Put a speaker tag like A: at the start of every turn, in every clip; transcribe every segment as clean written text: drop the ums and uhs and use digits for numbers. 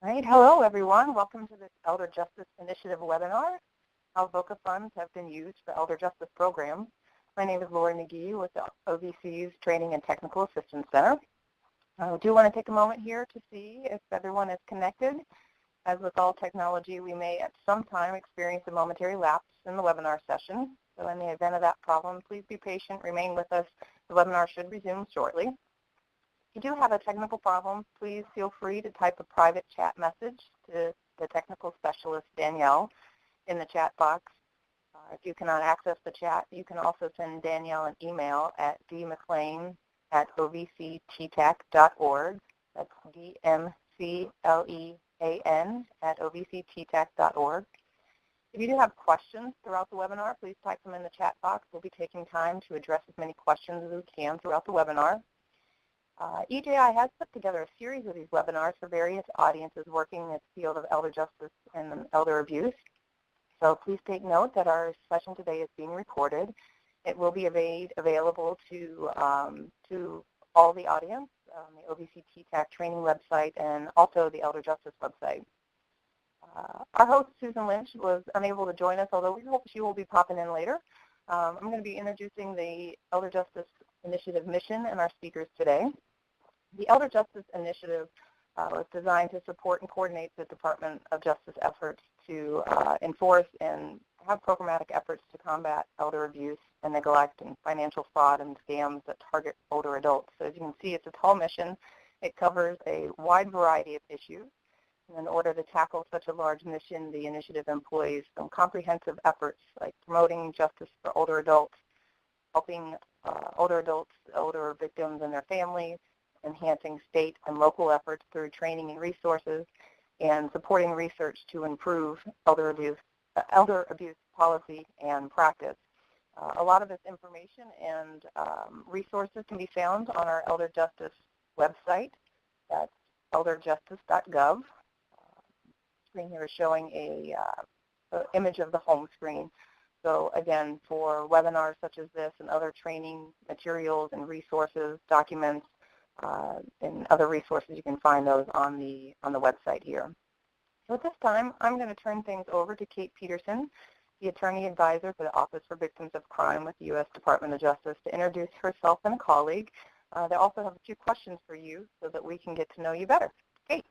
A: All right, hello everyone. Welcome to this Elder Justice Initiative webinar, how VOCA funds have been used for elder justice programs. My name is Lori McGee with the OVC's Training and Technical Assistance Center. I do want to take a moment here to see if everyone is connected. As with all technology, we may at some time experience a momentary lapse in the webinar session. So in the event of that problem, please be patient, remain with us. The webinar should resume shortly. If you do have a technical problem, please feel free to type a private chat message to the technical specialist, Danielle, in the chat box. If you cannot access the chat, you can also send Danielle an email at dmclean@ovcttac.org. That's DMCLEAN@ovcttac.org. If you do have questions throughout the webinar, please type them in the chat box. We'll be taking time to address as many questions as we can throughout the webinar. EJI has put together a series of these webinars for various audiences working in the field of elder justice and elder abuse. So please take note that our session today is being recorded. It will be available to all the audience, the OVC TTAC training website, and also the Elder Justice website. Our host, Susan Lynch, was unable to join us, although we hope she will be popping in later. I'm going to be introducing the Elder Justice Initiative mission and our speakers today. The Elder Justice Initiative was designed to support and coordinate the Department of Justice efforts to enforce and have programmatic efforts to combat elder abuse and neglect and financial fraud and scams that target older adults. So as you can see, it's a tall mission. It covers a wide variety of issues. And in order to tackle such a large mission, the initiative employs some comprehensive efforts like promoting justice for older adults, helping older adults, older victims and their families, enhancing state and local efforts through training and resources, and supporting research to improve elder abuse policy and practice. A lot of this information and resources can be found on our Elder Justice website. That's elderjustice.gov. Screen here is showing a image of the home screen. So again, for webinars such as this and other training materials and resources, documents, and other resources, you can find those on the website here. So at this time, I'm going to turn things over to Kate Peterson, the Attorney Advisor for the Office for Victims of Crime with the U.S. Department of Justice, to introduce herself and a colleague. They also have a few questions for you so that we can get to know you better. Kate.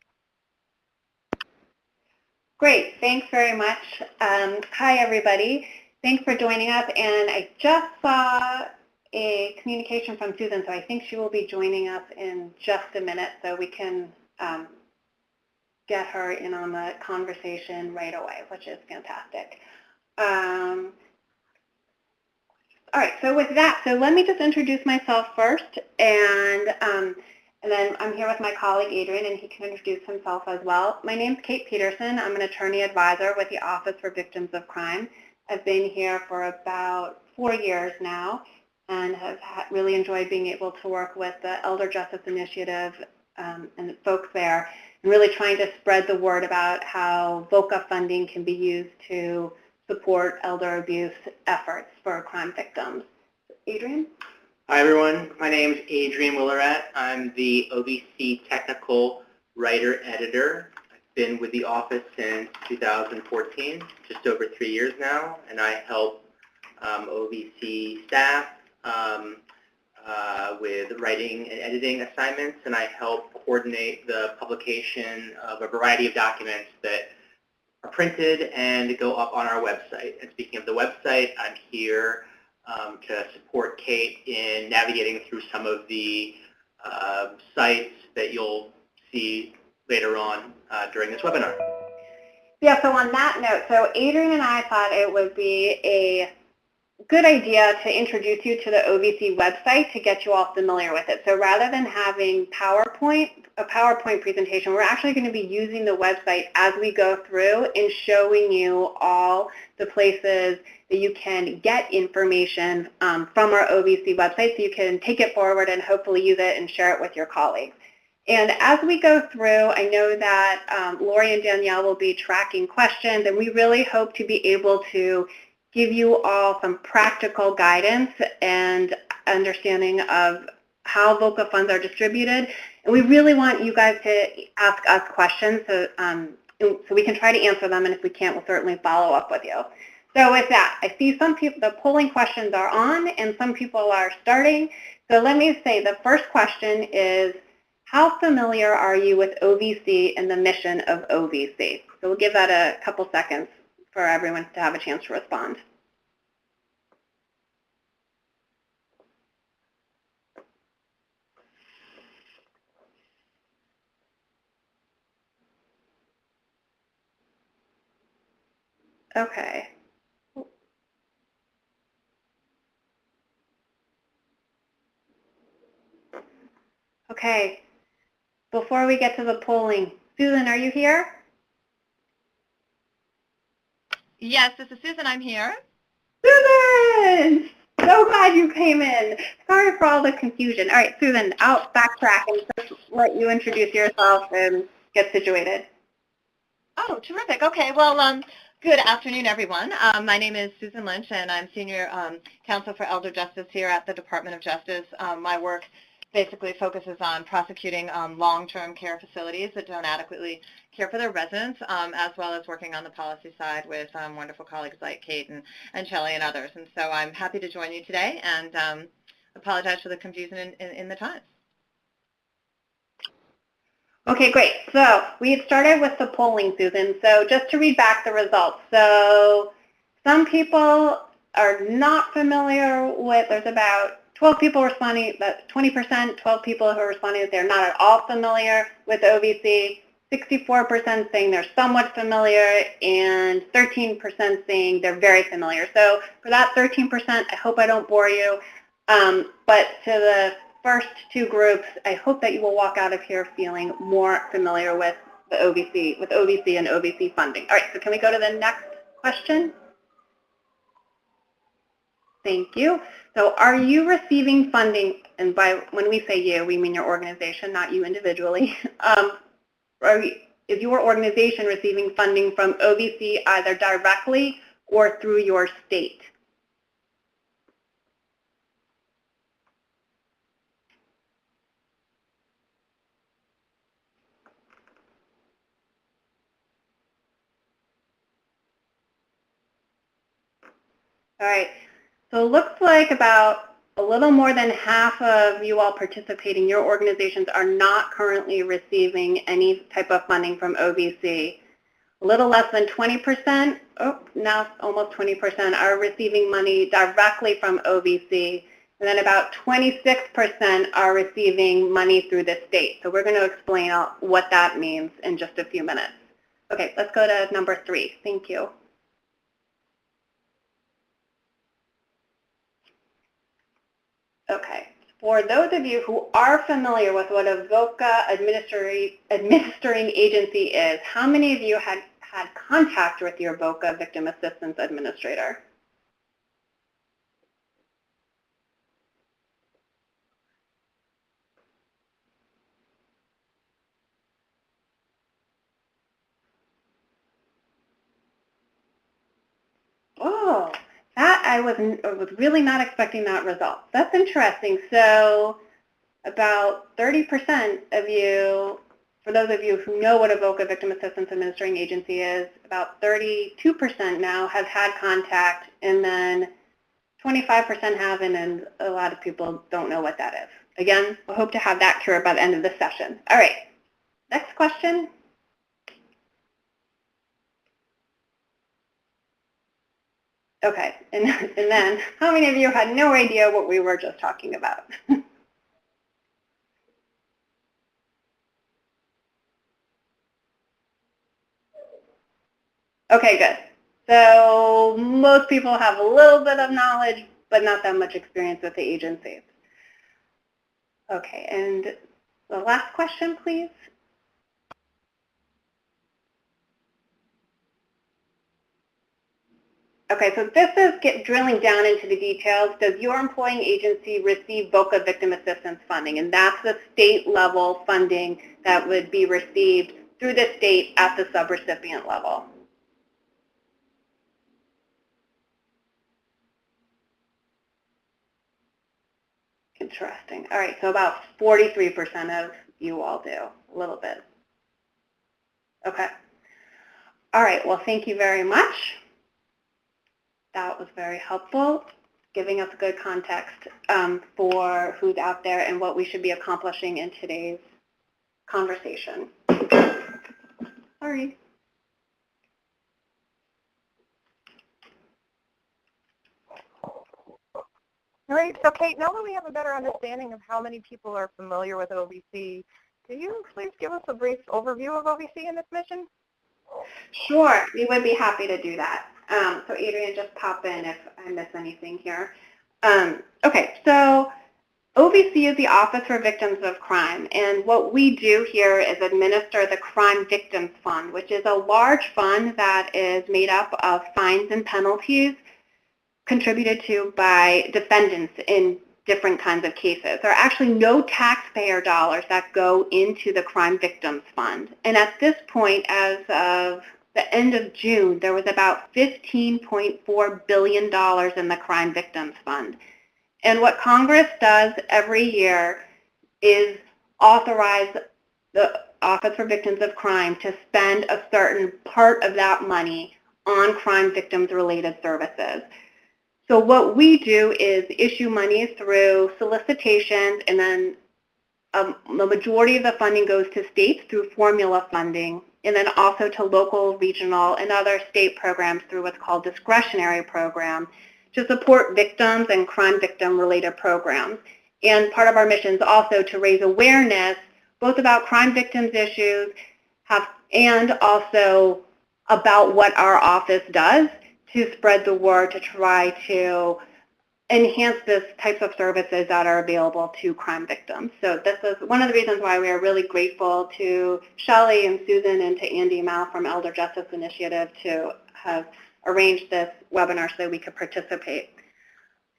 B: Great, thanks very much. Hi, everybody. Thanks for joining us. And I just saw a communication from Susan, so I think she will be joining us in just a minute so we can get her in on the conversation right away, which is fantastic. All right, so with that, so let me just introduce myself first, and then I'm here with my colleague Adrian, and he can introduce himself as well. My name's Kate Peterson. I'm an attorney advisor with the Office for Victims of Crime. I've been here for about 4 years now, and have really enjoyed being able to work with the Elder Justice Initiative and the folks there, and really trying to spread the word about how VOCA funding can be used to support elder abuse efforts for crime victims. Adrian?
C: Hi everyone, my name is Adrian Willeret. I'm the OVC Technical Writer-Editor. I've been with the office since 2014, just over 3 years now, and I help OVC staff with writing and editing assignments, and I help coordinate the publication of a variety of documents that are printed and go up on our website. And speaking of the website, I'm here to support Kate in navigating through some of the sites that you'll see later on during this webinar.
B: Yeah, so on that note, so Adrian and I thought it would be a good idea to introduce you to the OVC website to get you all familiar with it. So rather than having a PowerPoint presentation, we're actually going to be using the website as we go through and showing you all the places that you can get information from our OVC website so you can take it forward and hopefully use it and share it with your colleagues. And as we go through, I know that Lori and Danielle will be tracking questions, and we really hope to be able to give you all some practical guidance and understanding of how VOCA funds are distributed And we really want you guys to ask us questions so we can try to answer them, and if we can't, we'll certainly follow up with you. So with that, I see some people, the polling questions are on, and some people are starting. So let me say the first question is, how familiar are you with OVC and the mission of OVC? So we'll give that a couple seconds for everyone to have a chance to respond. Okay. Okay. Before we get to the polling, Susan, are you here?
A: Yes, this is Susan. I'm here.
B: Susan! So glad you came in. Sorry for all the confusion. All right, Susan, I'll backtrack and just let you introduce yourself and get situated.
A: Oh, terrific. Okay. Well, good afternoon, everyone. My name is Susan Lynch, and I'm Senior Counsel for Elder Justice here at the Department of Justice. My work basically focuses on prosecuting long-term care facilities that don't adequately care for their residents, as well as working on the policy side with wonderful colleagues like Kate and Shelley and others. And so I'm happy to join you today, and apologize for the confusion in the times.
B: Okay, great. So we had started with the polling, Susan. So just to read back the results. So some people are not familiar with, there's about 12 people responding, that's 20%, 12 people who are responding that they're not at all familiar with OVC, 64% saying they're somewhat familiar, and 13% saying they're very familiar. So for that 13%, I hope I don't bore you, but to the first two groups, I hope that you will walk out of here feeling more familiar with the OVC, and OVC funding. All right, so can we go to the next question? Thank you. So are you receiving funding, and when we say you, we mean your organization, not you individually. Is your organization receiving funding from OVC either directly or through your state? All right, so it looks like about a little more than half of you all participating, your organizations are not currently receiving any type of funding from OVC. A little less than 20%, now almost 20%, are receiving money directly from OVC. And then about 26% are receiving money through the state. So we're going to explain what that means in just a few minutes. Okay, let's go to number 3. Thank you. Okay, for those of you who are familiar with what a VOCA administering agency is, how many of you had contact with your VOCA Victim Assistance Administrator? Oh, that I was really not expecting that result. That's interesting. So about 30% of you, for those of you who know what a VOCA Victim Assistance Administering Agency is, about 32% now has had contact, and then 25% haven't, and a lot of people don't know what that is. Again, we hope to have that cured by the end of the session. All right, next question. Okay, and then how many of you had no idea what we were just talking about? Okay, good. So most people have a little bit of knowledge, but not that much experience with the agencies. Okay, and the last question, please. Okay, so this is drilling down into the details. Does your employing agency receive VOCA Victim Assistance Funding? And that's the state level funding that would be received through the state at the subrecipient level. Interesting. All right, so about 43% of you all do, a little bit. Okay. All right, well, thank you very much. That was very helpful, giving us good context for who's out there and what we should be accomplishing in today's conversation. Sorry.
A: All right, so Kate, now that we have a better understanding of how many people are familiar with OVC, can you please give us a brief overview of OVC and its mission?
B: Sure, we would be happy to do that. So Adrian, just pop in if I miss anything here. Okay, so OVC is the Office for Victims of Crime, and what we do here is administer the Crime Victims Fund, which is a large fund that is made up of fines and penalties contributed to by defendants in different kinds of cases. There are actually no taxpayer dollars that go into the Crime Victims Fund. And at this point, as of the end of June, there was about $15.4 billion in the Crime Victims Fund. And what Congress does every year is authorize the Office for Victims of Crime to spend a certain part of that money on crime victims related services. So what we do is issue money through solicitations, and then the majority of the funding goes to states through formula funding, and then also to local, regional, and other state programs through what's called discretionary programs to support victims and crime victim-related programs. And part of our mission is also to raise awareness both about crime victims issues and also about what our office does to spread the word to try to enhance this types of services that are available to crime victims. So this is one of the reasons why we are really grateful to Shelley and Susan and to Andy Mao from Elder Justice Initiative to have arranged this webinar so we could participate.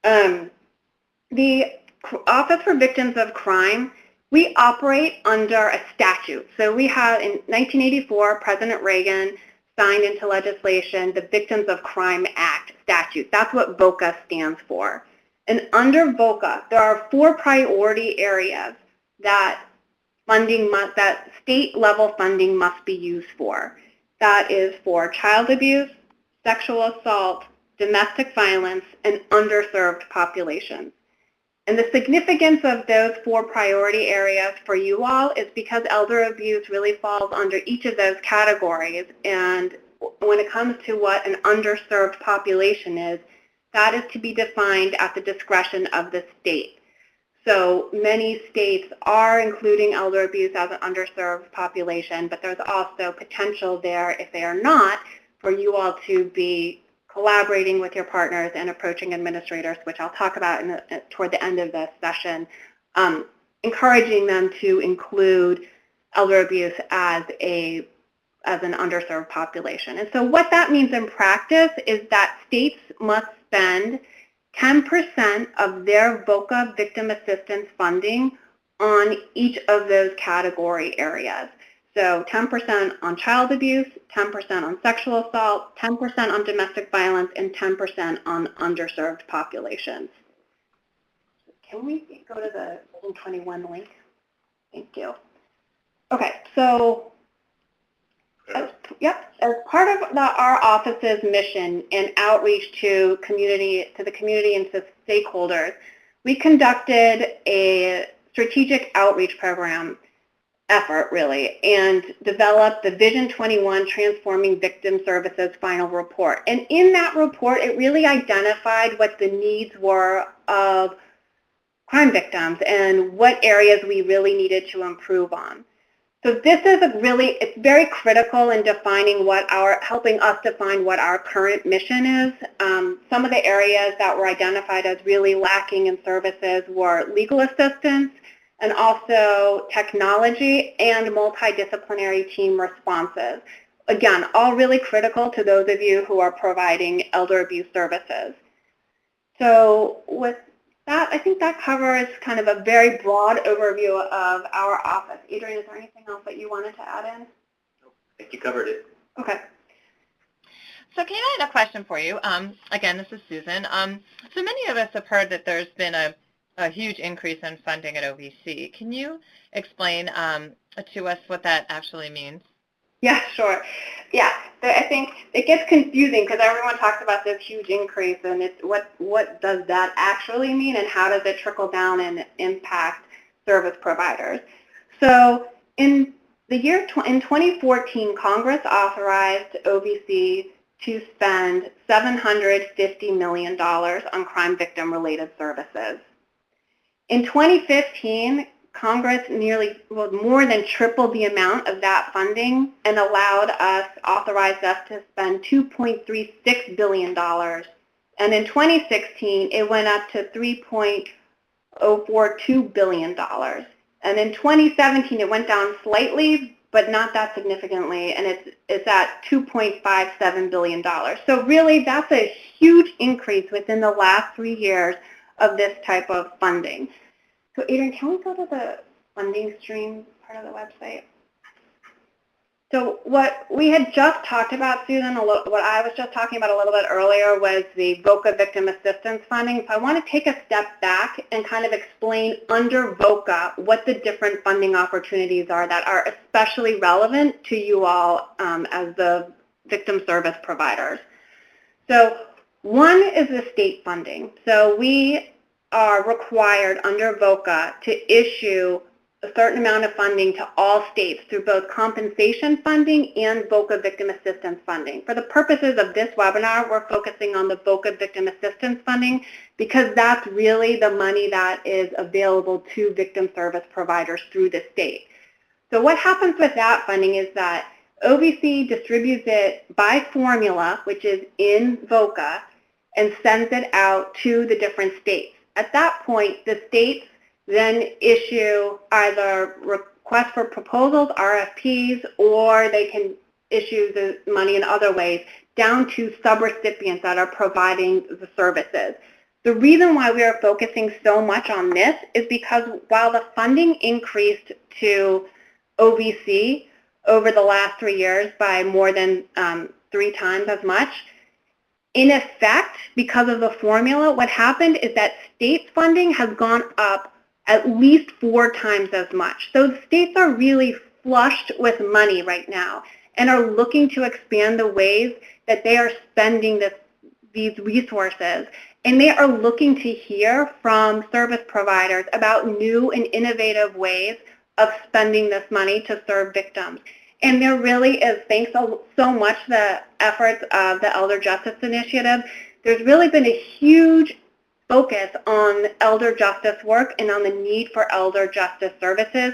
B: The Office for Victims of Crime, we operate under a statute. So we have, in 1984, President Reagan signed into legislation the Victims of Crime Act statute. That's what VOCA stands for. And under VOCA, there are 4 priority areas that state-level funding must be used for. That is for child abuse, sexual assault, domestic violence, and underserved populations. And the significance of those 4 priority areas for you all is because elder abuse really falls under each of those categories. And when it comes to what an underserved population is, that is to be defined at the discretion of the state. So many states are including elder abuse as an underserved population, but there's also potential there, if they are not, for you all to be collaborating with your partners and approaching administrators, which I'll talk about toward the end of this session, encouraging them to include elder abuse as an underserved population. And so what that means in practice is that states must spend 10% of their VOCA victim assistance funding on each of those category areas. So 10% on child abuse, 10% on sexual assault, 10% on domestic violence, and 10% on underserved populations. Can we go to the 21 link? Thank you. Okay, so as part of our office's mission and outreach to the community and to stakeholders, we conducted a strategic outreach program effort, really, and developed the Vision 21 Transforming Victim Services final report. And in that report, it really identified what the needs were of crime victims and what areas we really needed to improve on. So this is it's very critical in defining helping us define what our current mission is. Some of the areas that were identified as really lacking in services were legal assistance, and also technology and multidisciplinary team responses. Again, all really critical to those of you who are providing elder abuse services. So with that, I think that covers kind of a very broad overview of our office. Adrian, is there anything else that you wanted to add in?
C: Nope, I think you covered it.
B: Okay.
A: So Kate, I had a question for you. Again, this is Susan. So many of us have heard that there's been a
D: a huge increase in funding at OVC. Can you explain to us what that actually means?
B: Yeah, sure. Yeah, I think it gets confusing because everyone talks about this huge increase, and it's what does that actually mean, and how does it trickle down and impact service providers? So in in 2014, Congress authorized OVC to spend $750 million on crime victim-related services. In 2015, Congress more than tripled the amount of that funding and authorized us to spend $2.36 billion. And in 2016, it went up to $3.042 billion. And in 2017, it went down slightly, but not that significantly, and it's at $2.57 billion. So really, that's a huge increase within the last 3 years of this type of funding. So Adrian, can we go to the funding stream part of the website? So what we had just talked about, Susan, what I was just talking about a little bit earlier was the VOCA Victim Assistance Funding. So I want to take a step back and kind of explain under VOCA what the different funding opportunities are that are especially relevant to you all as the victim service providers. So one is the state funding. So we are required under VOCA to issue a certain amount of funding to all states through both compensation funding and VOCA Victim Assistance Funding. For the purposes of this webinar, we're focusing on the VOCA Victim Assistance Funding because that's really the money that is available to victim service providers through the state. So what happens with that funding is that OVC distributes it by formula, which is in VOCA, and sends it out to the different states. At that point, the states then issue either requests for proposals, RFPs, or they can issue the money in other ways down to subrecipients that are providing the services. The reason why we are focusing so much on this is because while the funding increased to OVC over the last 3 years by more than 3 times as much, in effect, because of the formula, what happened is that state funding has gone up at least 4 times as much. So the states are really flushed with money right now and are looking to expand the ways that they are spending these resources. And they are looking to hear from service providers about new and innovative ways of spending this money to serve victims. And there really is, thanks so much to the efforts of the Elder Justice Initiative, there's really been a huge focus on elder justice work and on the need for elder justice services.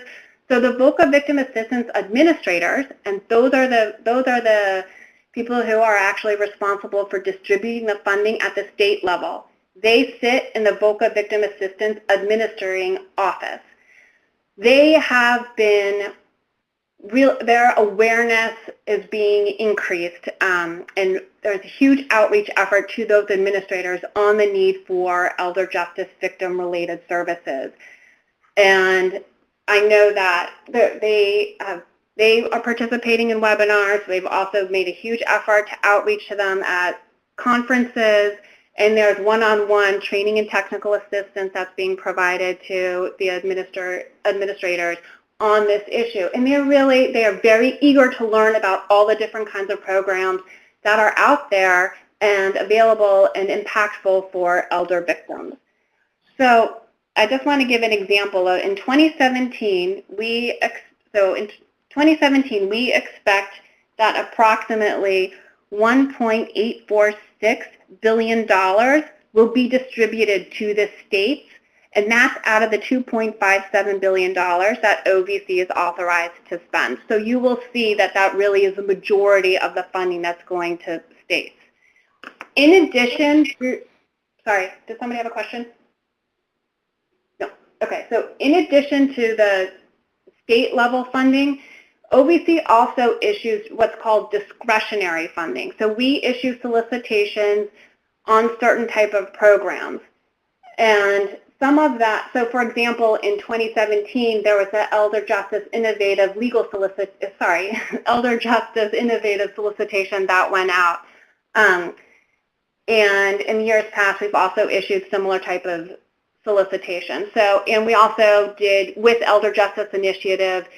B: So the VOCA Victim Assistance Administrators, and those are the people who are actually responsible for distributing the funding at the state level. They sit in the VOCA Victim Assistance Administering Office. They have been their awareness is being increased, and there's a huge outreach effort to those administrators on the need for elder justice victim-related services. And I know that they are participating in webinars. They've also made a huge effort to outreach to them at conferences, and there's one-on-one training and technical assistance that's being provided to the administrators on this issue. And they are very eager to learn about all the different kinds of programs that are out there and available and impactful for elder victims. So I just want to give an example. In 2017, we expect that approximately $1.846 billion will be distributed to the states, and that's out of the $2.57 billion that OVC is authorized to spend. So you will see that that really is the majority of the funding that's going to states. In addition, sorry, did somebody have a question? No. Okay, so in addition to the state level funding, OVC also issues what's called discretionary funding. So we issue solicitations on certain type of programs. And some of that, so for example, in 2017, there was the Elder Justice Innovative solicitation that went out. And in years past, we've also issued similar type of solicitation. So, and we also did, with Elder Justice Initiative,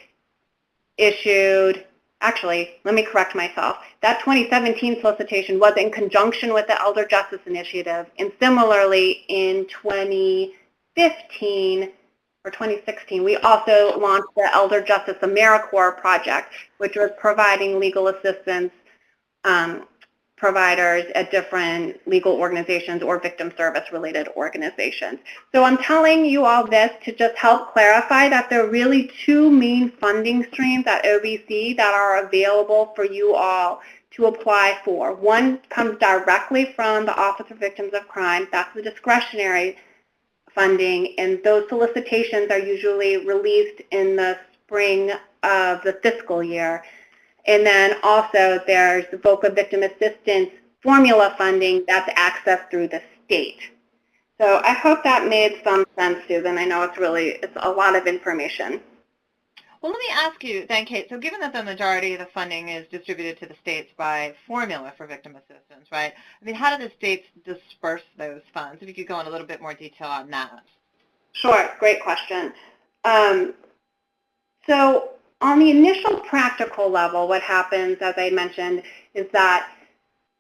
B: issued, actually, let me correct myself. That 2017 solicitation was in conjunction with the Elder Justice Initiative, and similarly in 2015 or 2016, we also launched the Elder Justice AmeriCorps project, which was providing legal assistance providers at different legal organizations or victim service related organizations. So I'm telling you all this to just help clarify that there are really two main funding streams at OVC that are available for you all to apply for. One comes directly from the Office of Victims of Crime. That's the discretionary funding, and those solicitations are usually released in the spring of the fiscal year. And then also there's the VOCA Victim Assistance formula funding that's accessed through the state. So I hope that made some sense, Susan. I know it's a lot of information.
D: Well, let me ask you then, Kate, so given that the majority of the funding is distributed to the states by formula for victim assistance, right? I mean, how do the states disperse those funds? If you could go in a little bit more detail on that.
B: Sure, great question. So on the initial practical level, what happens, as I mentioned, is that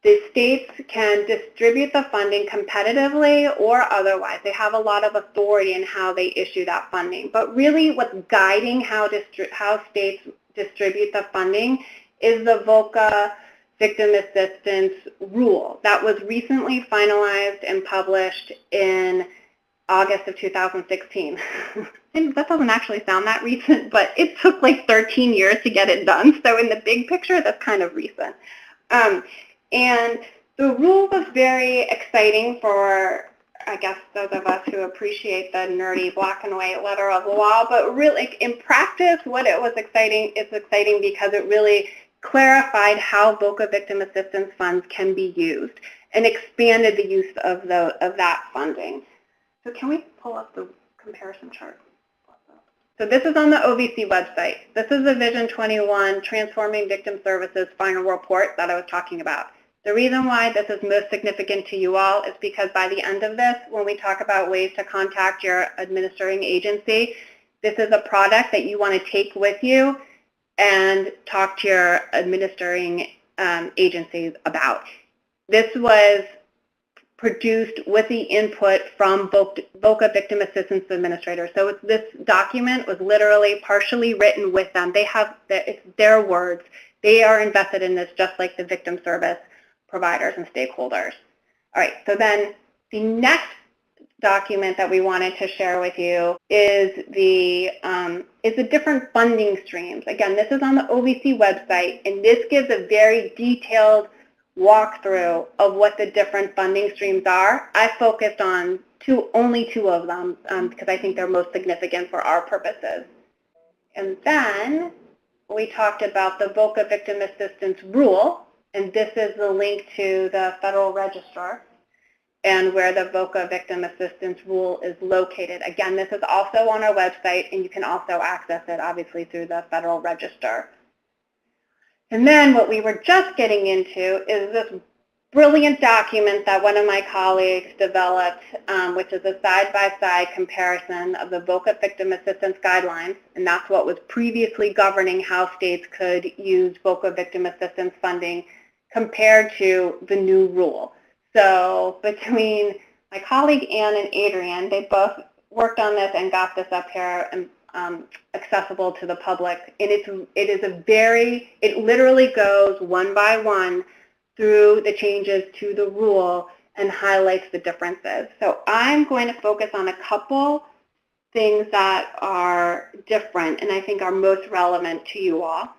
B: the states can distribute the funding competitively or otherwise. They have a lot of authority in how they issue that funding. But really what's guiding how states distribute the funding is the VOCA Victim Assistance Rule that was recently finalized and published in August of 2016. And that doesn't actually sound that recent, but it took like 13 years to get it done. So in the big picture, that's kind of recent. And the rule was very exciting for, I guess, those of us who appreciate the nerdy black and white letter of the law, but really in practice, what it was exciting is exciting because it really clarified how VOCA victim assistance funds can be used and expanded the use of that funding. So can we pull up the comparison chart? So this is on the OVC website. This is the Vision 21 Transforming Victim Services final report that I was talking about. The reason why this is most significant to you all is because by the end of this, when we talk about ways to contact your administering agency, this is a product that you want to take with you and talk to your administering agencies about. This was produced with the input from VOCA Victim Assistance Administrators. So this document was literally partially written with them. It's their words. They are invested in this just like the victim service providers and stakeholders. All right, so then the next document that we wanted to share with you is the different funding streams. Again, this is on the OVC website, and this gives a very detailed walkthrough of what the different funding streams are. I focused on only two of them because I think they're most significant for our purposes. And then we talked about the VOCA Victim Assistance Rule, and this is the link to the Federal Register and where the VOCA Victim Assistance Rule is located. Again, this is also on our website, and you can also access it, obviously, through the Federal Register. And then what we were just getting into is this brilliant document that one of my colleagues developed, which is a side-by-side comparison of the VOCA Victim Assistance Guidelines, and that's what was previously governing how states could use VOCA Victim Assistance funding compared to the new rule. So between my colleague Ann and Adrian, they both worked on this and got this up here and accessible to the public. And it literally goes one by one through the changes to the rule and highlights the differences. So I'm going to focus on a couple things that are different and I think are most relevant to you all.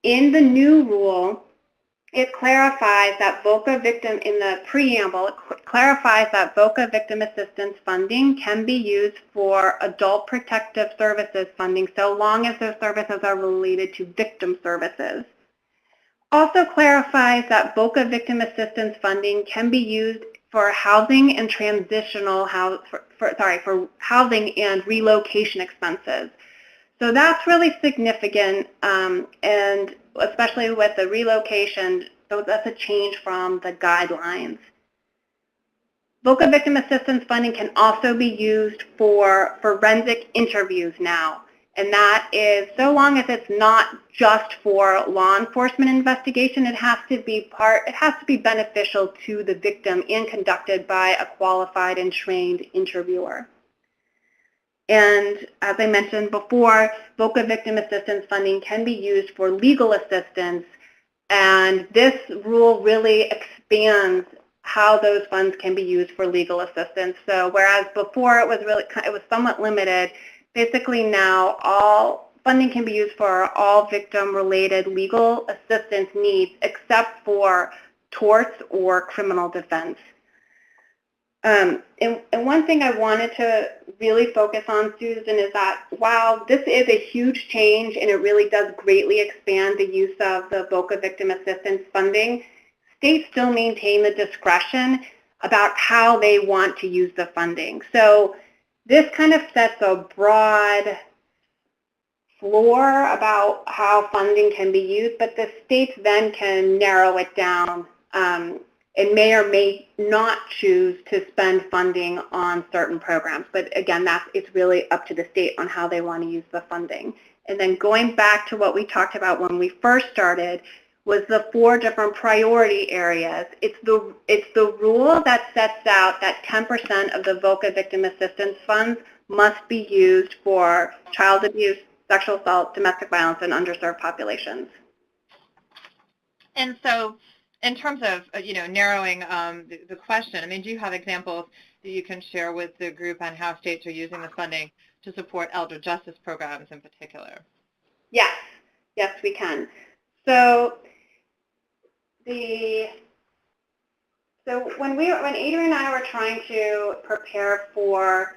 B: In the new rule, it clarifies that VOCA victim, in the preamble, it clarifies that VOCA victim assistance funding can be used for adult protective services funding so long as those services are related to victim services. Also clarifies that VOCA victim assistance funding can be used for housing and for housing and relocation expenses. So that's really significant, and especially with the relocation, so that's a change from the guidelines. VOCA Victim Assistance Funding can also be used for forensic interviews now. And that is, so long as it's not just for law enforcement investigation, it has to be beneficial to the victim and conducted by a qualified and trained interviewer. And as I mentioned before, VOCA Victim Assistance Funding can be used for legal assistance, and this rule really expands how those funds can be used for legal assistance. So whereas before it was somewhat limited, basically now all funding can be used for all victim-related legal assistance needs except for torts or criminal defense. And one thing I wanted to really focus on, Susan, is that while this is a huge change and it really does greatly expand the use of the VOCA Victim Assistance Funding, states still maintain the discretion about how they want to use the funding. So this kind of sets a broad floor about how funding can be used, but the states then can narrow it down and may or may not choose to spend funding on certain programs. But again, it's really up to the state on how they want to use the funding. And then going back to what we talked about when we first started was the 4 different priority areas. It's the rule that sets out that 10% of the VOCA Victim Assistance Funds must be used for child abuse, sexual assault, domestic violence, and underserved populations.
D: And so, in terms of narrowing the question, I mean, do you have examples that you can share with the group on how states are using the funding to support elder justice programs in particular?
B: Yes, we can. So when Adrian and I were trying to prepare for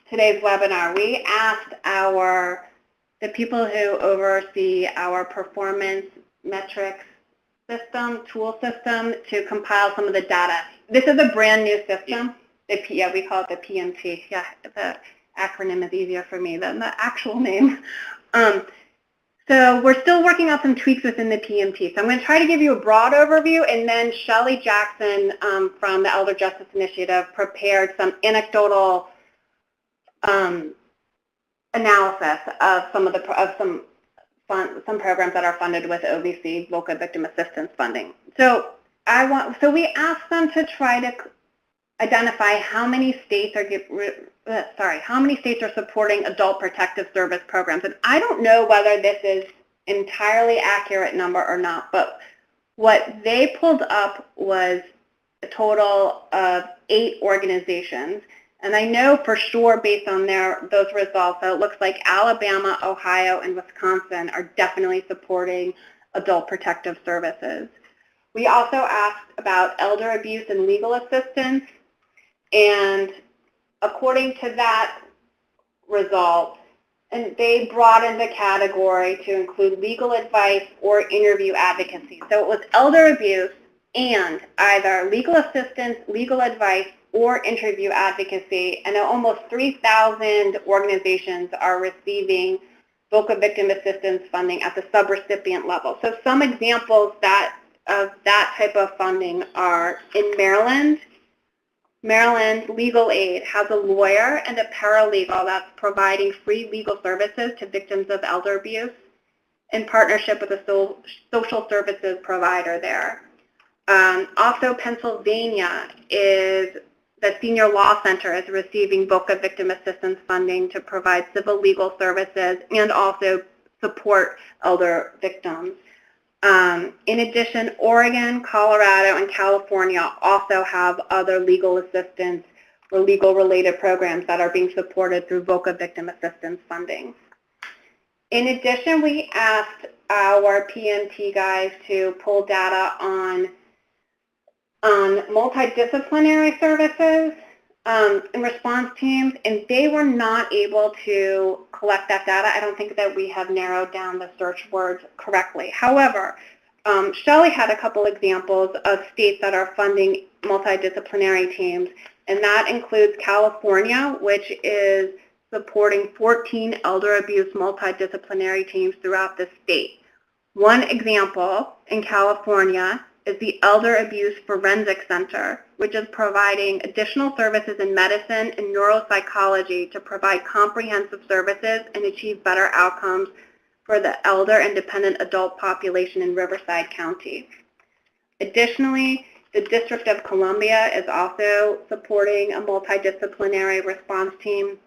B: today's webinar, we asked the people who oversee our performance metrics tool system to compile some of the data. This is a brand new system. We call it the PMT. Yeah, the acronym is easier for me than the actual name. So we're still working on some tweaks within the PMT. So I'm going to try to give you a broad overview, and then Shelley Jackson from the Elder Justice Initiative prepared some anecdotal analysis of some programs that are funded with OVC, VOCA Victim Assistance Funding. So we asked them to try to identify how many states are supporting adult protective service programs. And I don't know whether this is entirely accurate number or not, but what they pulled up was a total of 8 organizations. And I know for sure based on those results that it looks like Alabama, Ohio, and Wisconsin are definitely supporting adult protective services. We also asked about elder abuse and legal assistance. And according to that result, and they broadened the category to include legal advice or interview advocacy. So it was elder abuse and either legal assistance, legal advice, or interview advocacy, and almost 3,000 organizations are receiving VOCA Victim Assistance Funding at the subrecipient level. So some examples of that type of funding are in Maryland. Maryland Legal Aid has a lawyer and a paralegal that's providing free legal services to victims of elder abuse in partnership with a social services provider there. Also, Pennsylvania the Senior Law Center is receiving VOCA Victim Assistance Funding to provide civil legal services and also support elder victims. In addition, Oregon, Colorado, and California also have other legal assistance or legal-related programs that are being supported through VOCA Victim Assistance Funding. In addition, we asked our PMT guys to pull data on multidisciplinary services and response teams, and they were not able to collect that data. I don't think that we have narrowed down the search words correctly. However, Shelley had a couple examples of states that are funding multidisciplinary teams, and that includes California, which is supporting 14 elder abuse multidisciplinary teams throughout the state. One example in California is the Elder Abuse Forensic Center, which is providing additional services in medicine and neuropsychology to provide comprehensive services and achieve better outcomes for the elder and dependent adult population in Riverside County. Additionally, the District of Columbia is also supporting a multidisciplinary response team.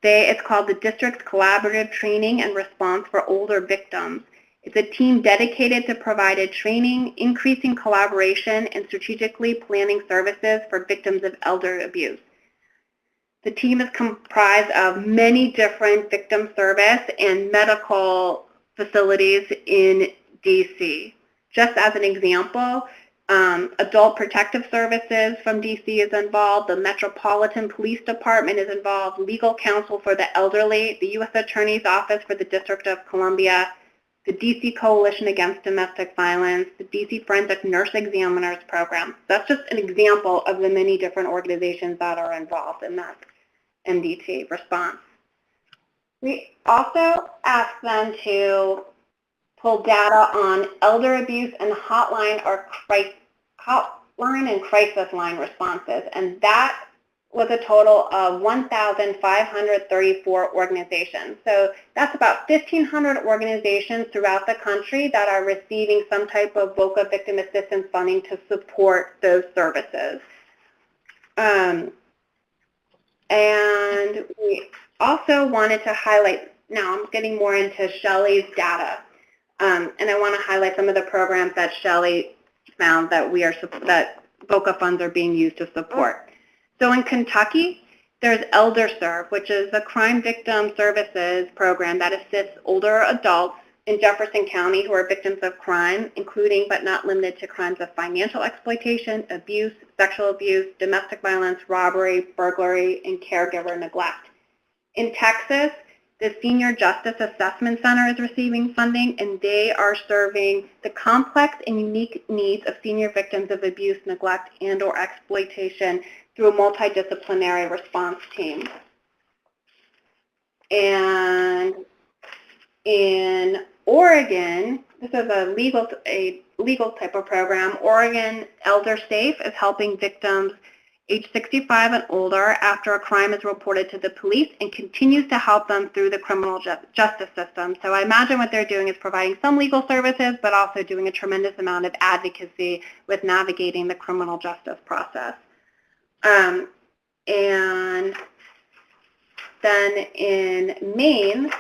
B: It's called the District Collaborative Training and Response for Older Victims. It's a team dedicated to providing training, increasing collaboration, and strategically planning services for victims of elder abuse. The team is comprised of many different victim service and medical facilities in DC. Just as an example, Adult Protective Services from DC is involved, the Metropolitan Police Department is involved, Legal Counsel for the Elderly, the U.S. Attorney's Office for the District of Columbia, the DC Coalition Against Domestic Violence, the DC Forensic Nurse Examiners Program. That's just an example of the many different organizations that are involved in that MDT response. We also asked them to pull data on elder abuse and hotline and crisis line responses, and that was a total of 1,534 organizations. So that's about 1,500 organizations throughout the country that are receiving some type of VOCA victim assistance funding to support those services. And we also wanted to highlight, now I'm getting more into Shelley's data, and I want to highlight some of the programs that Shelley found that that VOCA funds are being used to support. So in Kentucky, there's ElderServe, which is a crime victim services program that assists older adults in Jefferson County who are victims of crime, including but not limited to crimes of financial exploitation, abuse, sexual abuse, domestic violence, robbery, burglary, and caregiver neglect. In Texas, the Senior Justice Assessment Center is receiving funding, and they are serving the complex and unique needs of senior victims of abuse, neglect, and/or exploitation through a multidisciplinary response team. And in Oregon, this is a legal type of program. Oregon Elder Safe is helping victims age 65 and older after a crime is reported to the police and continues to help them through the criminal justice system. So I imagine what they're doing is providing some legal services, but also doing a tremendous amount of advocacy with navigating the criminal justice process. And then in Maine,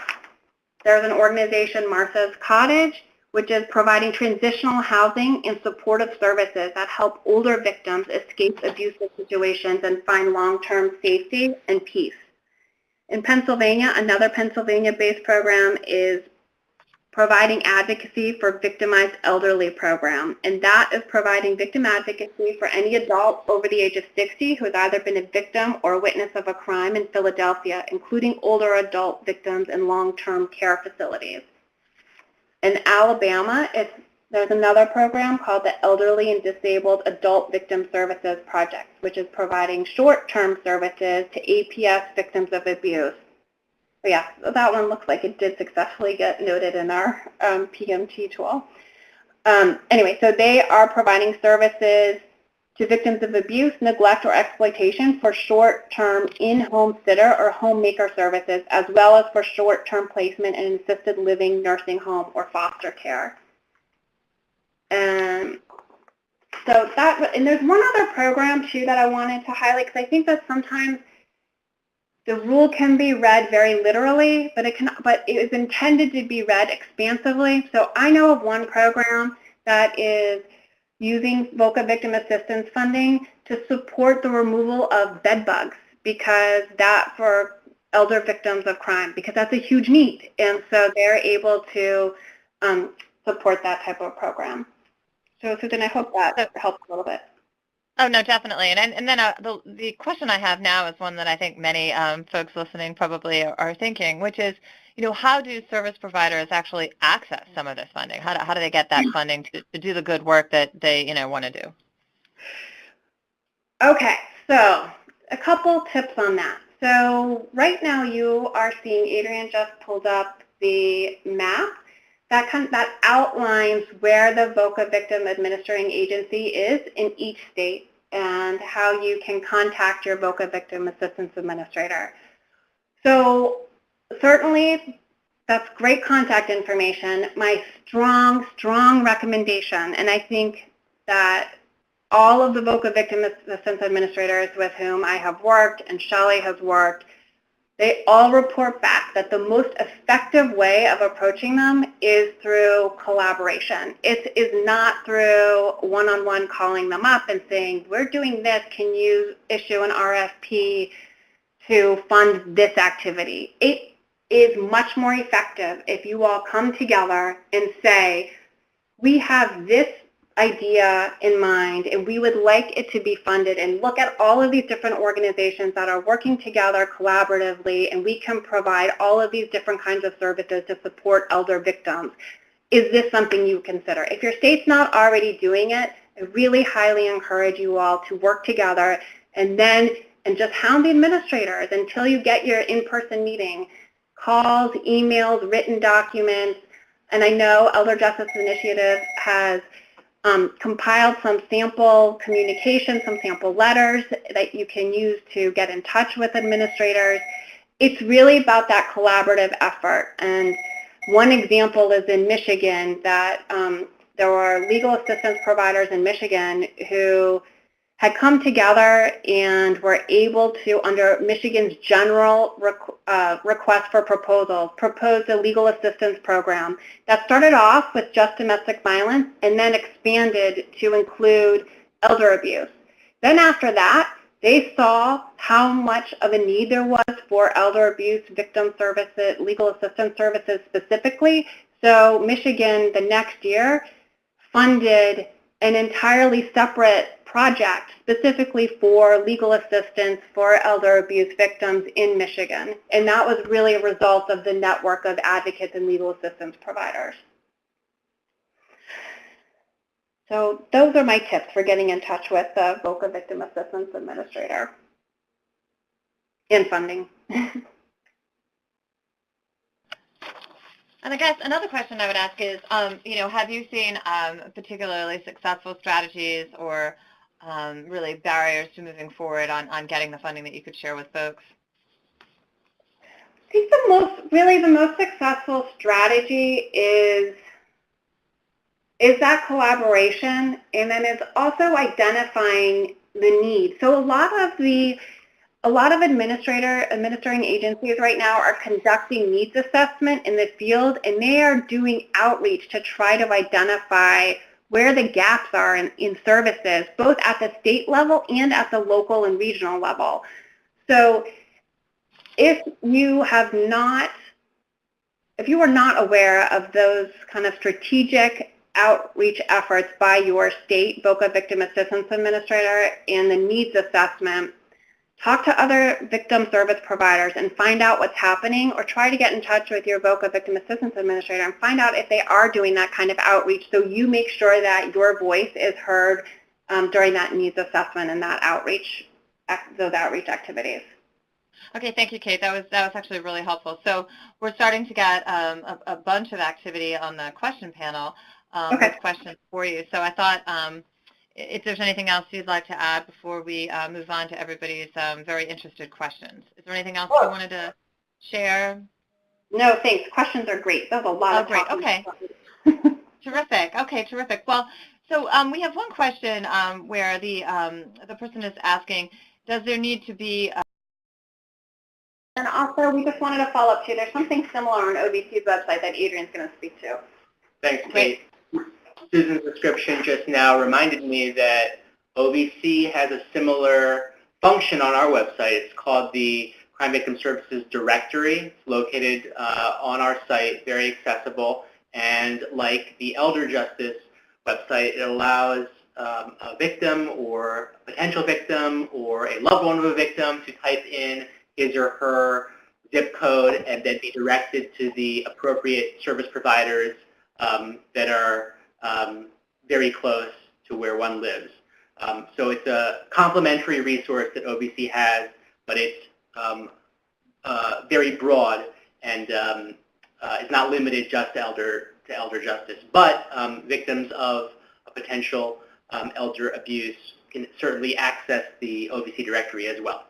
B: there's an organization, Martha's Cottage, which is providing transitional housing and supportive services that help older victims escape abusive situations and find long-term safety and peace. In Pennsylvania, another Pennsylvania-based program is providing advocacy for victimized elderly program, and that is providing victim advocacy for any adult over the age of 60 who has either been a victim or a witness of a crime in Philadelphia, including older adult victims in long-term care facilities. In Alabama, there's another program called the Elderly and Disabled Adult Victim Services Project, which is providing short-term services to APS victims of abuse. So yeah, that one looks like it did successfully get noted in our PMT tool. Anyway, so they are providing services to victims of abuse, neglect, or exploitation for short-term in-home sitter or homemaker services, as well as for short-term placement in an assisted living, nursing home, or foster care. And so and there's one other program too that I wanted to highlight, because I think that sometimes the rule can be read very literally, but it is intended to be read expansively. So I know of one program that is using VOCA victim assistance funding to support the removal of bed bugs, because that for elder victims of crime, because that's a huge need. And so they're able to support that type of program. So Susan, I hope that helps a little bit.
D: Oh, no, definitely. And then the question I have now is one that I think many folks listening probably are thinking, which is, how do service providers actually access some of this funding? How do they get that funding to do the good work that they, want to do?
B: Okay, so a couple tips on that. So right now you are seeing, Adrian just pulled up the map. that outlines where the VOCA Victim Administering Agency is in each state and how you can contact your VOCA Victim Assistance Administrator. So certainly that's great contact information. My strong, strong recommendation, and I think that all of the VOCA Victim Assistance Administrators with whom I have worked and Shelley has worked, they all report back that the most effective way of approaching them is through collaboration. It is not through one-on-one calling them up and saying, we're doing this, can you issue an RFP to fund this activity? It is much more effective if you all come together and say, we have this idea in mind and we would like it to be funded, and look at all of these different organizations that are working together collaboratively, and we can provide all of these different kinds of services to support elder victims. Is this something you consider? If your state's not already doing it, I really highly encourage you all to work together and just hound the administrators until you get your in-person meeting. Calls, emails, written documents, and I know Elder Justice Initiative has compiled some sample communication, some sample letters that you can use to get in touch with administrators. It's really about that collaborative effort. And one example is in Michigan that there were legal assistance providers in Michigan who had come together and were able to, under Michigan's general request for proposals, propose a legal assistance program that started off with just domestic violence and then expanded to include elder abuse. Then after that, they saw how much of a need there was for elder abuse victim services, legal assistance services specifically. So Michigan, the next year, funded an entirely separate project specifically for legal assistance for elder abuse victims in Michigan. And that was really a result of the network of advocates and legal assistance providers. So those are my tips for getting in touch with the VOCA Victim Assistance Administrator and funding.
D: And I guess another question I would ask is, have you seen particularly successful strategies or really barriers to moving forward on getting the funding that you could share with folks?
B: I think the most successful strategy is that collaboration, and then it's also identifying the need. So a lot of administering agencies right now are conducting needs assessment in the field, and they are doing outreach to try to identify where the gaps are in services, both at the state level and at the local and regional level. So if you are not aware of those kind of strategic outreach efforts by your state VOCA Victim Assistance Administrator and the needs assessment, talk to other victim service providers and find out what's happening, or try to get in touch with your VOCA Victim Assistance Administrator and find out if they are doing that kind of outreach, so you make sure that your voice is heard during that needs assessment and those outreach activities.
D: Okay, thank you, Kate. That was actually really helpful. So we're starting to get a bunch of activity on the question panel with questions for you. So I thought if there's anything else you'd like to add before we move on to everybody's very interested questions. Is there anything else you wanted to share?
B: No, thanks. Questions are great. That was a lot of
D: great.
B: talking.
D: Okay. Terrific. Okay, terrific. Well, so we have one question where the person is asking, does there need to be
B: and also, we just wanted to follow up too. There's something similar on OVC's website that Adrian's going to speak to.
C: Thanks, Kate. Susan's description just now reminded me that OVC has a similar function on our website. It's called the Crime Victim Services Directory. It's located on our site, very accessible. And like the Elder Justice website, it allows a victim or a potential victim or a loved one of a victim to type in his or her zip code and then be directed to the appropriate service providers that are very close to where one lives. So it's a complementary resource that OVC has, but it's very broad and it's not limited just to elder to elder justice, but victims of a potential elder abuse can certainly access the OVC Directory as well.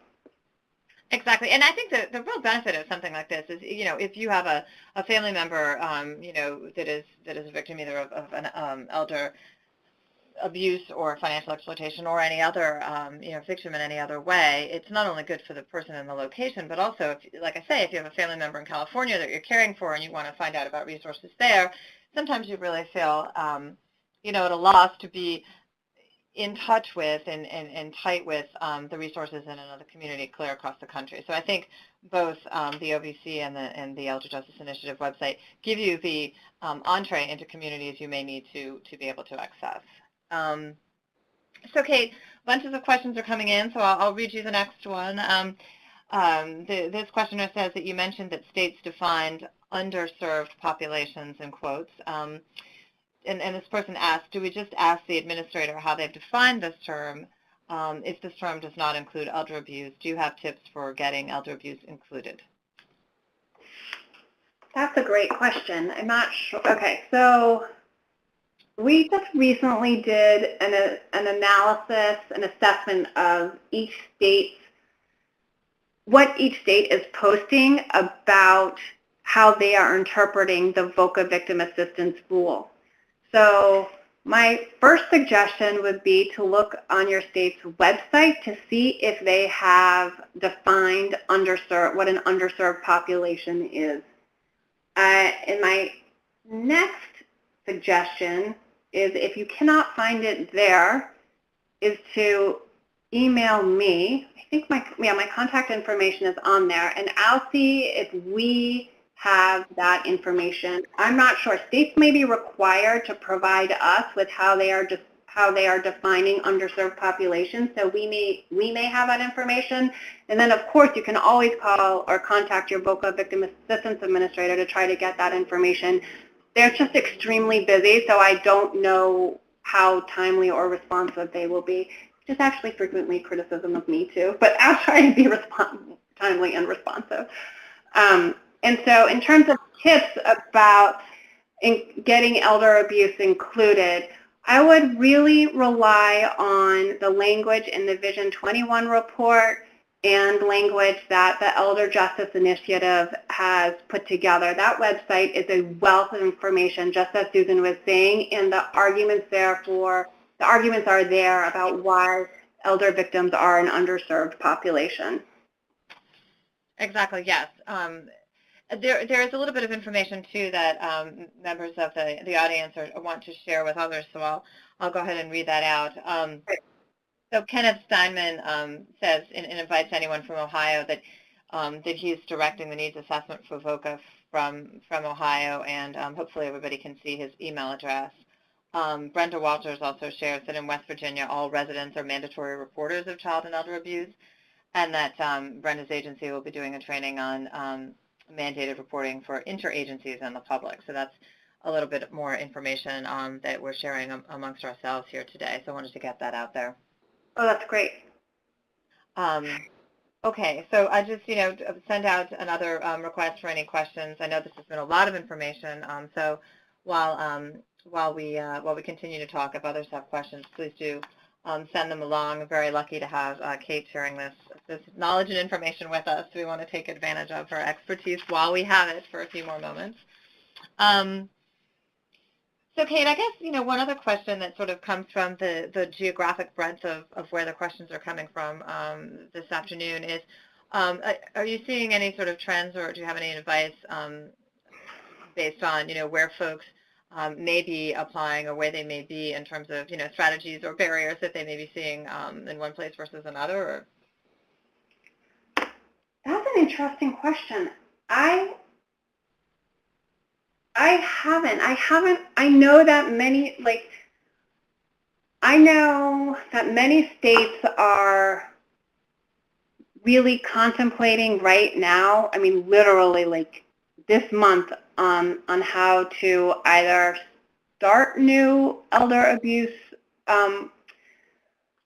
D: Exactly, and I think the real benefit of something like this is, if you have a family member, that is a victim either of an elder abuse or financial exploitation or any other, victim in any other way, it's not only good for the person in the location, but also, like I say, if you have a family member in California that you're caring for and you want to find out about resources there, sometimes you really feel, at a loss to be in touch with and tight with the resources in another community clear across the country. So I think both the OVC and the Elder Justice Initiative website give you the entree into communities you may need to be able to access. So Kate, bunches of questions are coming in, so I'll read you the next one. This questioner says that you mentioned that states defined underserved populations in quotes. And this person asked, do we just ask the administrator how they've defined this term if this term does not include elder abuse? Do you have tips for getting elder abuse included?
B: That's a great question. I'm not sure. Okay, so we just recently did an analysis, an assessment of what each state is posting about how they are interpreting the VOCA Victim Assistance Rule. So my first suggestion would be to look on your state's website to see if they have defined what an underserved population is. And my next suggestion is, if you cannot find it there, is to email me. I think my contact information is on there, and I'll see if we have that information. I'm not sure. States may be required to provide us with how they are defining underserved populations, so we may have that information. And then, of course, you can always call or contact your VOCA Victim Assistance Administrator to try to get that information. They're just extremely busy, so I don't know how timely or responsive they will be. Which is actually frequently criticism of me, too, but I'll try to be timely and responsive. And so in terms of tips about getting elder abuse included, I would really rely on the language in the Vision 21 report and language that the Elder Justice Initiative has put together. That website is a wealth of information, just as Susan was saying, and the arguments are there about why elder victims are an underserved population.
D: Exactly, yes. There is a little bit of information, too, that members of the audience want to share with others, so I'll go ahead and read that out. So Kenneth Steinman says and invites anyone from Ohio that he's directing the needs assessment for VOCA from Ohio, and hopefully everybody can see his email address. Brenda Walters also shares that in West Virginia, all residents are mandatory reporters of child and elder abuse, and that Brenda's agency will be doing a training on mandated reporting for interagencies and the public. So that's a little bit more information that we're sharing amongst ourselves here today. So I wanted to get that out there.
B: Oh, that's great.
D: Okay, so I just, send out another request for any questions. I know this has been a lot of information. So while we continue to talk, if others have questions, please do send them along. I'm very lucky to have Kate sharing this knowledge and information with us. We want to take advantage of her expertise while we have it for a few more moments. So Kate, I guess, one other question that sort of comes from the geographic breadth of where the questions are coming from this afternoon is, are you seeing any sort of trends, or do you have any advice based on, where folks may be applying or where they may be in terms of, strategies or barriers that they may be seeing in one place versus another? Or?
B: That's an interesting question. I know that many states are really contemplating right now, literally this month, on how to either start new elder abuse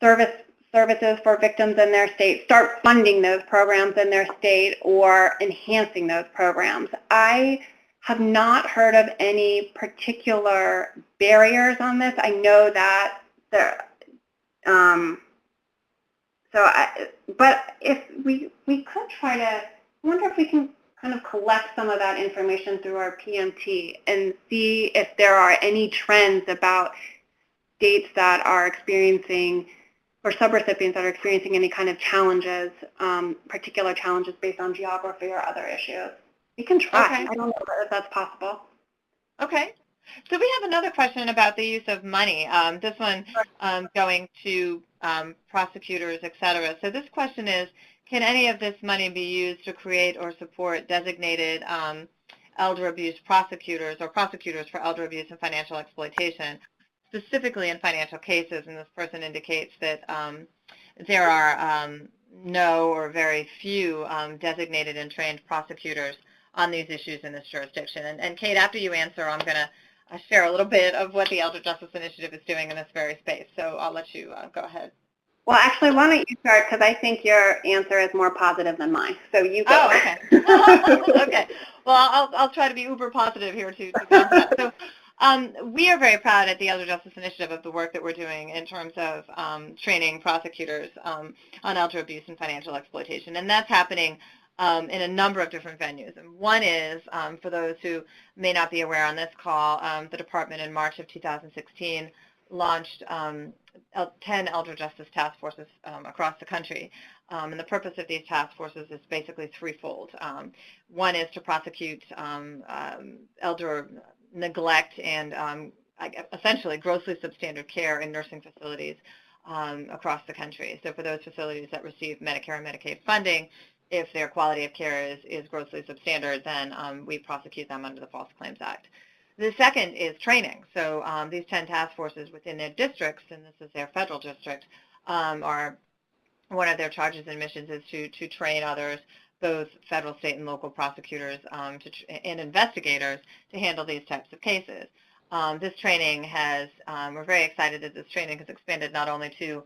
B: services for victims in their state, start funding those programs in their state, or enhancing those programs. I have not heard of any particular barriers on this. I know that there, but if we could try to, I wonder if we can kind of collect some of that information through our PMT and see if there are any trends about states that are experiencing, or subrecipients that are experiencing any kind of challenges, particular challenges based on geography or other issues. We can try.
D: Okay.
B: I don't know if that's possible.
D: Okay. So we have another question about the use of money. This one going to prosecutors, et cetera. So this question is, can any of this money be used to create or support designated elder abuse prosecutors or prosecutors for elder abuse and financial exploitation, specifically in financial cases? And this person indicates that there are no or very few designated and trained prosecutors on these issues in this jurisdiction. And Kate, after you answer, I'm going to share a little bit of what the Elder Justice Initiative is doing in this very space. So I'll let you go ahead.
B: Well, actually, why don't you start, because I think your answer is more positive than mine. So you go.
D: Oh, okay. Okay. Well, I'll try to be uber positive here to bounce that. So we are very proud at the Elder Justice Initiative of the work that we're doing in terms of training prosecutors on elder abuse and financial exploitation. And that's happening in a number of different venues. And one is, for those who may not be aware on this call, the department in March of 2016 launched 10 elder justice task forces across the country. And the purpose of these task forces is basically threefold. One is to prosecute elder neglect and essentially grossly substandard care in nursing facilities across the country. So for those facilities that receive Medicare and Medicaid funding, if their quality of care is grossly substandard, then we prosecute them under the False Claims Act. The second is training. So these 10 task forces within their districts, and this is their federal district, are one of their charges and missions is to train others, both federal, state, and local prosecutors and investigators to handle these types of cases. This training has, we're very excited that this training has expanded not only to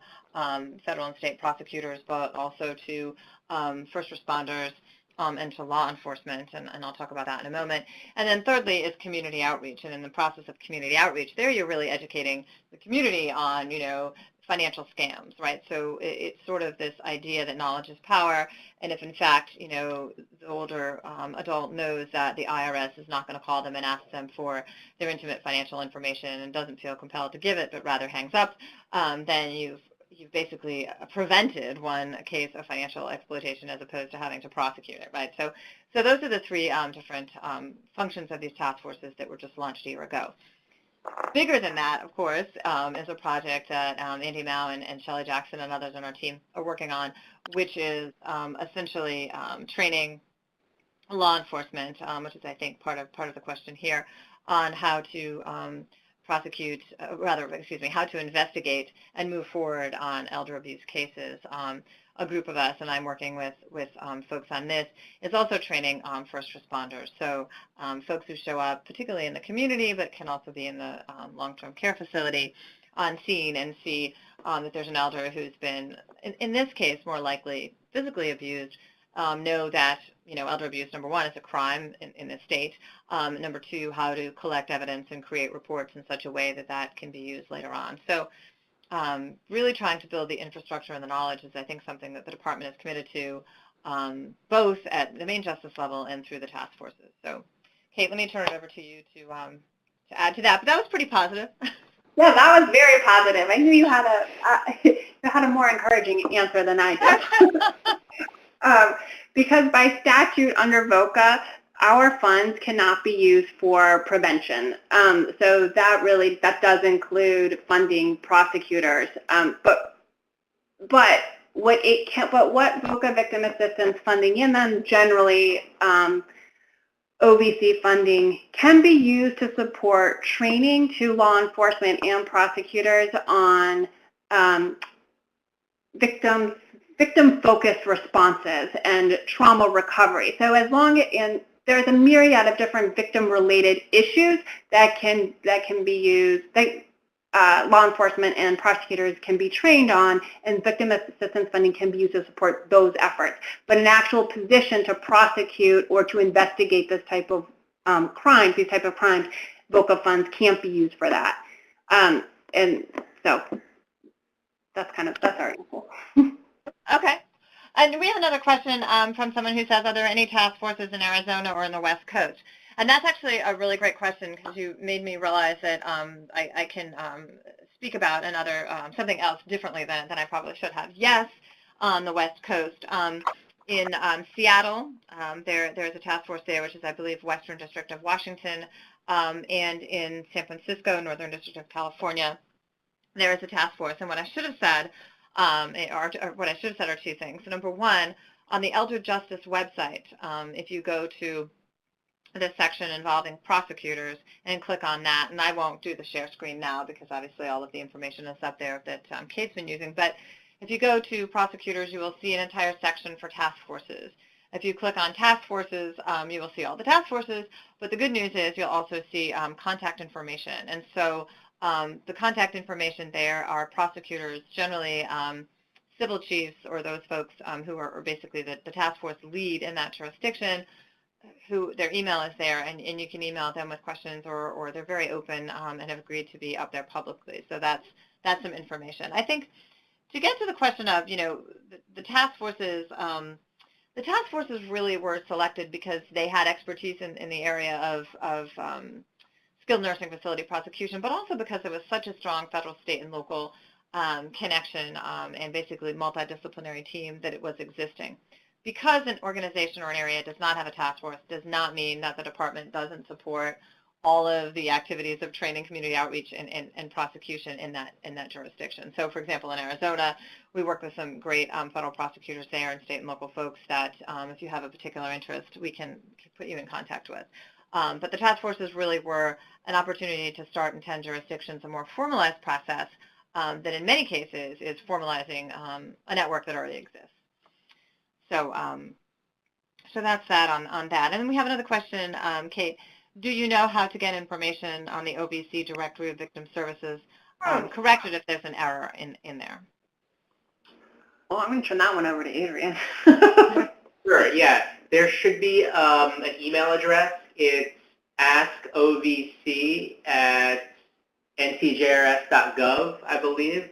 D: federal and state prosecutors, but also to first responders and to law enforcement, and I'll talk about that in a moment. And then thirdly is community outreach, and in the process of community outreach, there you're really educating the community on, financial scams, right? So it's sort of this idea that knowledge is power, and if in fact, the older adult knows that the IRS is not going to call them and ask them for their intimate financial information and doesn't feel compelled to give it, but rather hangs up, then you've basically prevented one case of financial exploitation as opposed to having to prosecute it, right? So those are the three different functions of these task forces that were just launched a year ago. Bigger than that, of course, is a project that Andy Mao and Shelley Jackson and others on our team are working on, which is essentially training law enforcement, which is, I think, part of the question here, on how to how to investigate and move forward on elder abuse cases. A group of us, and I'm working with folks on this, is also training first responders. So folks who show up, particularly in the community, but can also be in the long-term care facility, on scene and see that there's an elder who's been, in this case, more likely physically abused, know that elder abuse, number one, is a crime in the state. Number two, how to collect evidence and create reports in such a way that can be used later on. So really trying to build the infrastructure and the knowledge is, I think, something that the department is committed to, both at the main justice level and through the task forces. So, Kate, let me turn it over to you to add to that. But that was pretty positive.
B: Yeah, that was very positive. I knew you had a more encouraging answer than I did. Because by statute under VOCA, our funds cannot be used for prevention. So that does include funding prosecutors. But what VOCA Victim Assistance Funding, and then generally OVC funding, can be used to support training to law enforcement and prosecutors on victim-focused responses and trauma recovery. So as long as there's a myriad of different victim-related issues that can be used, that law enforcement and prosecutors can be trained on, and victim assistance funding can be used to support those efforts. But an actual position to prosecute or to investigate this type of crimes, these type of crimes, VOCA funds can't be used for that. And so that's our answer.
D: Okay. And we have another question from someone who says, are there any task forces in Arizona or in the West Coast? And that's actually a really great question because you made me realize that I can speak about another something else differently than I probably should have. Yes, on the West Coast. In Seattle, there's a task force there, which is, I believe, Western District of Washington, and in San Francisco, Northern District of California, there is a task force. And what I should have said, are two things. So number one, on the Elder Justice website, if you go to this section involving prosecutors and click on that, and I won't do the share screen now because obviously all of the information is up there that Kate's been using, but if you go to prosecutors, you will see an entire section for task forces. If you click on task forces, you will see all the task forces, but the good news is you'll also see contact information. And so the contact information there are prosecutors, generally civil chiefs or those folks who are basically the task force lead in that jurisdiction, who their email is there, and you can email them with questions, or they're very open and have agreed to be up there publicly. So that's some information. I think to get to the question of, the task forces, really were selected because they had expertise in the area of skilled nursing facility prosecution, but also because there was such a strong federal, state, and local connection and basically multidisciplinary team that it was existing. Because an organization or an area does not have a task force does not mean that the department doesn't support all of the activities of training, community outreach, and prosecution in that jurisdiction. So, for example, in Arizona, we work with some great federal prosecutors there and state and local folks that if you have a particular interest, we can put you in contact with. But the task forces really were an opportunity to start in 10 jurisdictions a more formalized process that in many cases is formalizing a network that already exists. So so that's that on that. And then we have another question, Kate. Do you know how to get information on the OVC Directory of Victim Services corrected if there's an error in there?
B: Well, I'm going to turn that one over to Adrian.
C: Sure, yeah. There should be an email address. It's askovc@ncjrs.gov, I believe.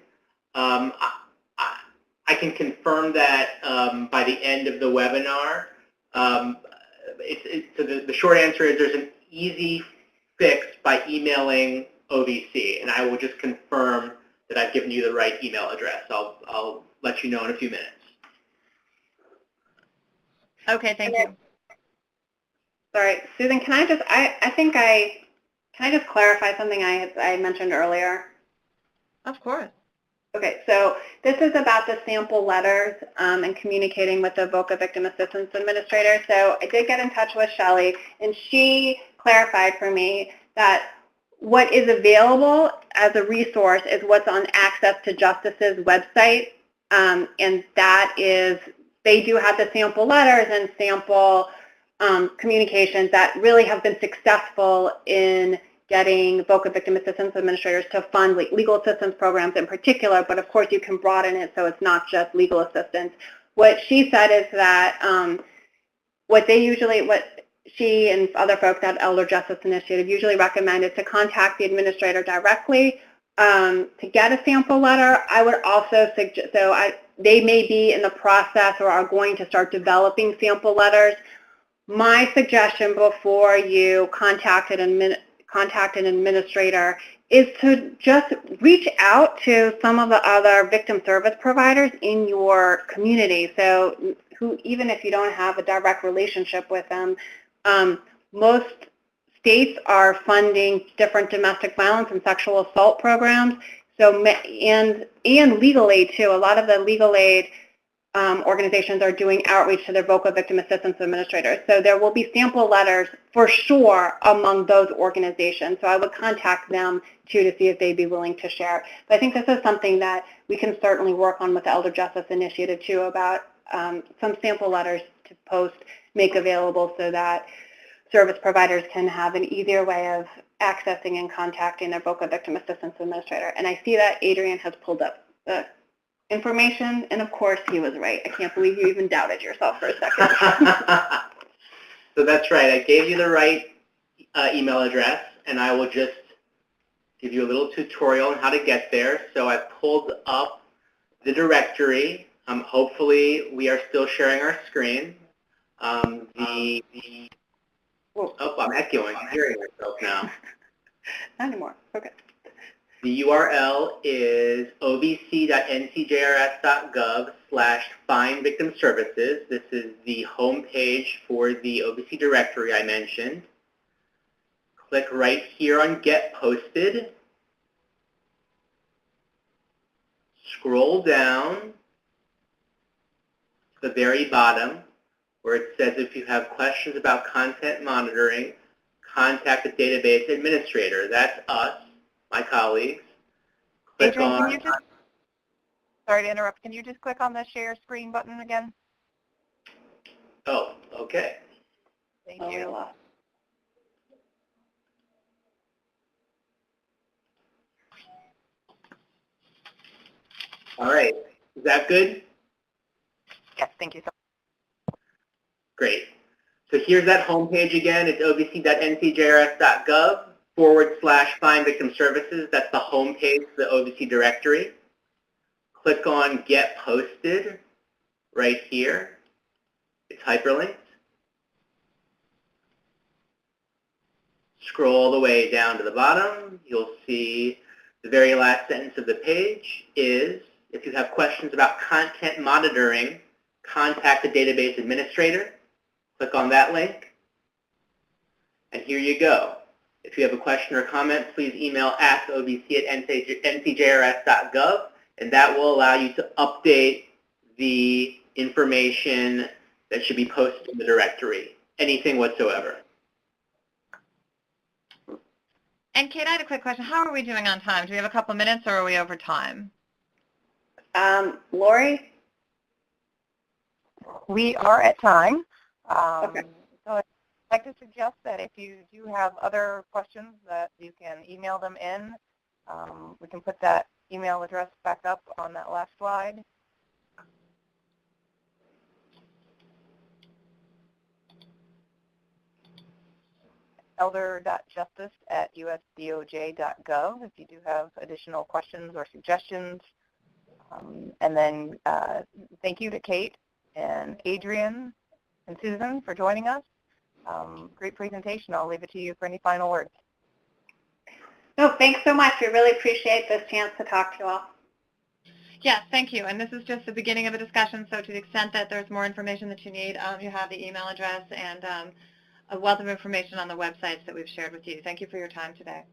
C: I can confirm that by the end of the webinar. So the short answer is there's an easy fix by emailing OVC, and I will just confirm that I've given you the right email address. I'll let you know in a few minutes.
D: Okay, thank you.
B: Sorry, Susan, can I just, can I just clarify something I mentioned earlier?
D: Of course.
B: Okay, so this is about the sample letters and communicating with the VOCA Victim Assistance Administrator. So I did get in touch with Shelley, and she clarified for me that what is available as a resource is what's on Access to Justice's website, and that is, they do have the sample letters and sample communications that really have been successful in getting VOCA Victim Assistance Administrators to fund legal assistance programs in particular, but of course you can broaden it so it's not just legal assistance. What she said is that what she and other folks at Elder Justice Initiative usually recommend is to contact the administrator directly to get a sample letter. I would also suggest, they may be in the process or are going to start developing sample letters. My suggestion before you contact an administrator is to just reach out to some of the other victim service providers in your community. So who, even if you don't have a direct relationship with them, most states are funding different domestic violence and sexual assault programs. So, and legal aid too. A lot of the legal aid organizations are doing outreach to their VOCA Victim Assistance Administrators. So there will be sample letters for sure among those organizations. So I would contact them too to see if they'd be willing to share. But I think this is something that we can certainly work on with the Elder Justice Initiative too, about some sample letters to post, make available so that service providers can have an easier way of accessing and contacting their VOCA Victim Assistance Administrator. And I see that Adrian has pulled up the information, and of course he was right. I can't believe you even doubted yourself for a second.
C: So that's right. I gave you the right email address, and I will just give you a little tutorial on how to get there. So I pulled up the directory. Hopefully, we are still sharing our screen. Oh, I'm echoing. I'm hearing myself now.
B: Not anymore. Okay.
C: The URL is ovc.ncjrs.gov/find-victim-services. This is the home page for the OVC Directory I mentioned. Click right here on Get Posted. Scroll down to the very bottom where it says if you have questions about content monitoring, contact the database administrator. That's us, my colleagues. Click
A: Adrian,
C: on.
A: can you just, sorry to interrupt, can you just click on the share screen button again?
C: Oh, okay.
A: Thank you.
C: All right. Is that good?
A: Yes, thank you so much.
C: Great. So here's that homepage again. It's ovc.ncjrs.gov/find-victim-services. That's the homepage for the OVC Directory. Click on Get Posted right here. It's hyperlinked. Scroll all the way down to the bottom. You'll see the very last sentence of the page is, if you have questions about content monitoring, contact the database administrator. Click on that link. And here you go. If you have a question or comment, please email askobc@ncjrs.gov, and that will allow you to update the information that should be posted in the directory, anything whatsoever.
D: And Kate, I had a quick question. How are we doing on time? Do we have a couple minutes, or are we over time?
B: Lori?
A: We are at time.
B: Okay.
A: So I'd like to suggest that if you do have other questions that you can email them in. We can put that email address back up on that last slide. elder.justice@usdoj.gov if you do have additional questions or suggestions. And then thank you to Kate and Adrian and Susan for joining us. Great presentation. I'll leave it to you for any final words.
B: No, thanks so much. We really appreciate this chance to talk to you all.
D: Yes, thank you. And this is just the beginning of a discussion, so to the extent that there's more information that you need, you have the email address and a wealth of information on the websites that we've shared with you. Thank you for your time today.